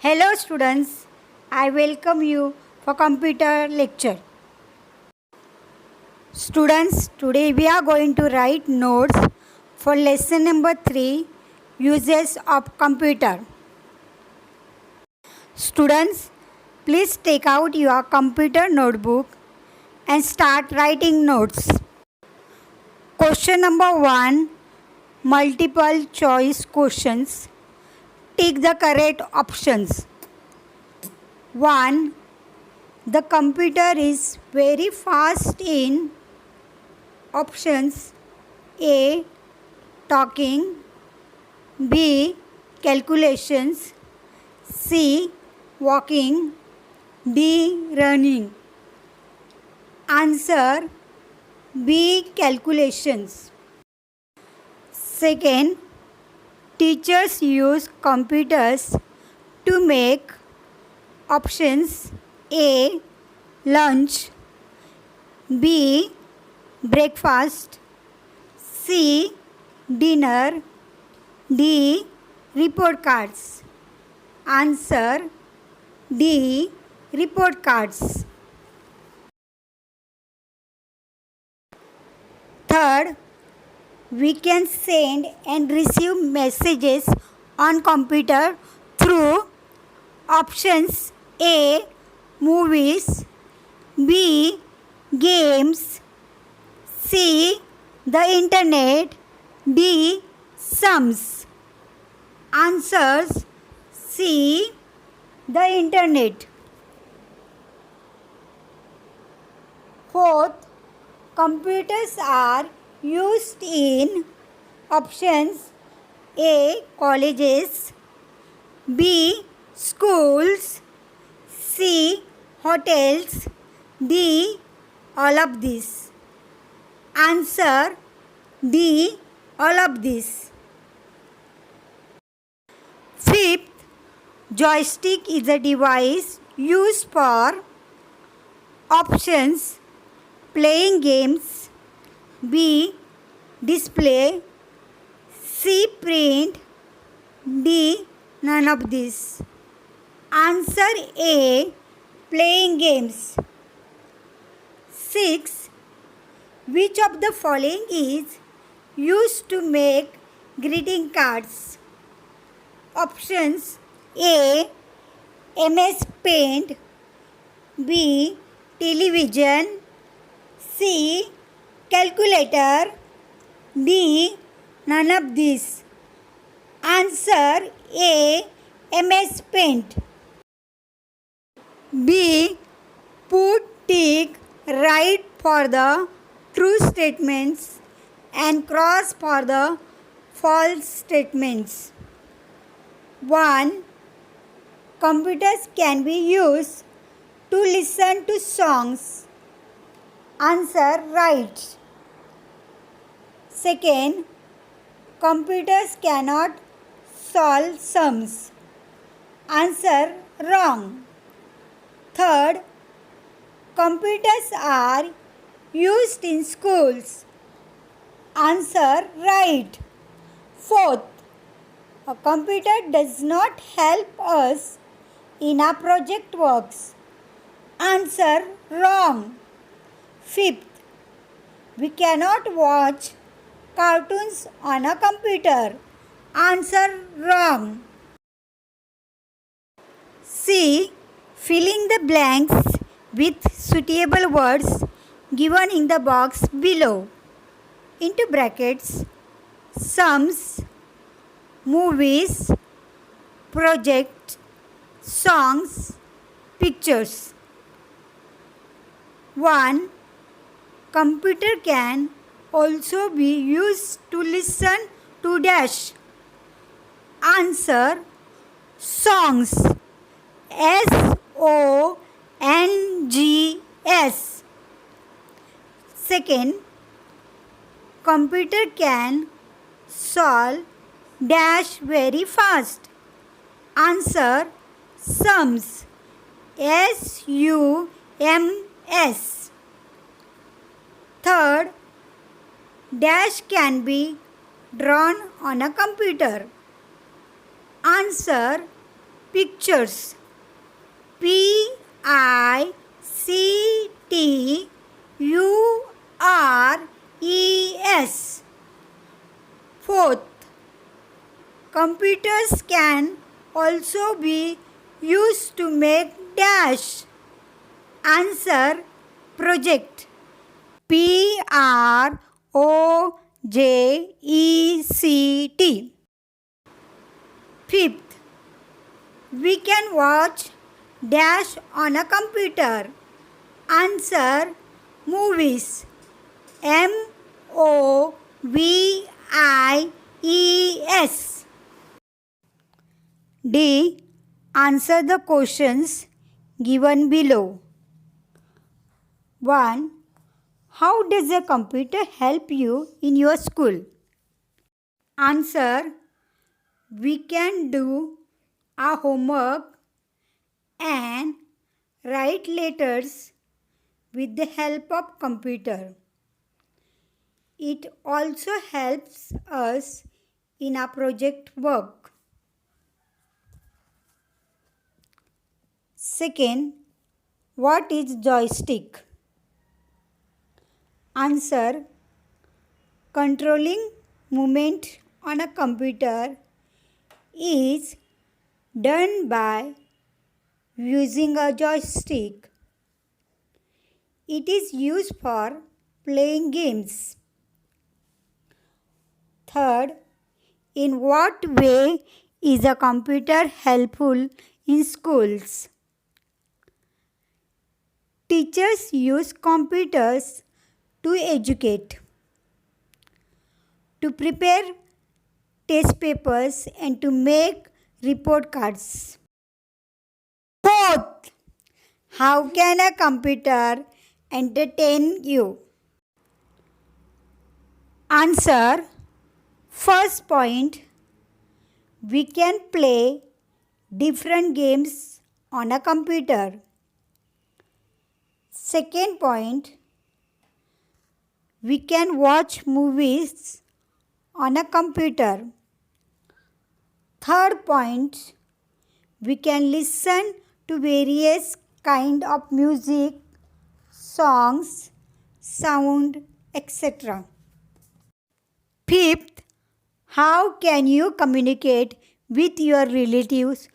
Hello students, I welcome you for computer lecture. Students, today we are going to write notes for lesson number 3, uses of computer. Students, please take out your computer notebook and start writing notes. Question number 1, multiple choice questions. Tick the correct options. 1. The computer is very fast in options A. Talking, B. Calculations, C. Walking, D. Running. Answer B. Calculations. Second, teachers use computers to make options A. Lunch, B. Breakfast, C. Dinner, D. Report cards. Answer D. Report cards. Third, we can send and receive messages on computer through options A. Movies, B. Games, C. The internet, D. Sums. Answers C. The internet. Fourth, computers are used in options A. Colleges, B. Schools, C. Hotels, D. All of these. Answer D. All of these. Fifth, joystick is a device used for options playing games, B. display, C. print, D. none of these. Answer A. playing games. 6. Which of the following is used to make greeting cards? Options A. MS Paint, B. Television, C. Calculator, D. none of these. Answer A. MS Paint. B. Put tick right for the true statements and cross for the false statements. 1. Computers can be used to listen to songs. Answer right. Second, computers cannot solve sums. Answer wrong. Third, computers are used in schools. Answer right. Fourth, a computer does not help us in our project works. Answer wrong. Fifth, we cannot watch cartoons on a computer. Answer wrong. C. Filling the blanks with suitable words given in the box below. Into brackets, sums, movies, project, songs, pictures. 1. Computer can also be used to listen to dash. Answer songs, SONGS. Second, computer can solve dash very fast. Answer sums, SUMS. Third, dash can be drawn on a computer. Answer pictures. Pictures. Fourth, computers can also be used to make dash. Answer: project. Project. Fifth, we can watch dash on a computer. Answer: movies. Movies. D. Answer the questions given below. 1. How does a computer help you in your school? Answer: we can do our homework and write letters with the help of computer. It also helps us in our project work. Second, what is joystick? Answer: controlling movement on a computer is done by using a joystick. It is used for playing games. Third, in what way is a computer helpful in schools? Teachers use computers to educate, to prepare test papers, and to make report cards. Fourth, how can a computer entertain you? Answer: first point, we can play different games on a computer. Second point, we can watch movies on a computer. Third point, we can listen to various kind of music, songs, sound, etc. Fifth, how can you communicate with your relatives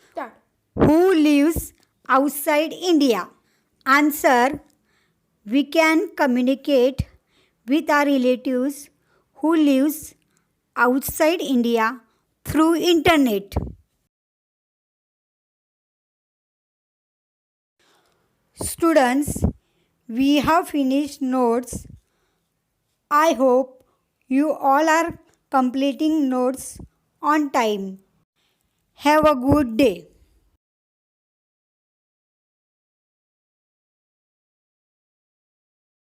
who lives outside India? Answer: we can communicate with our relatives who lives outside India through internet. Students, we have finished notes. I hope you all are completing notes on time. Have a good day.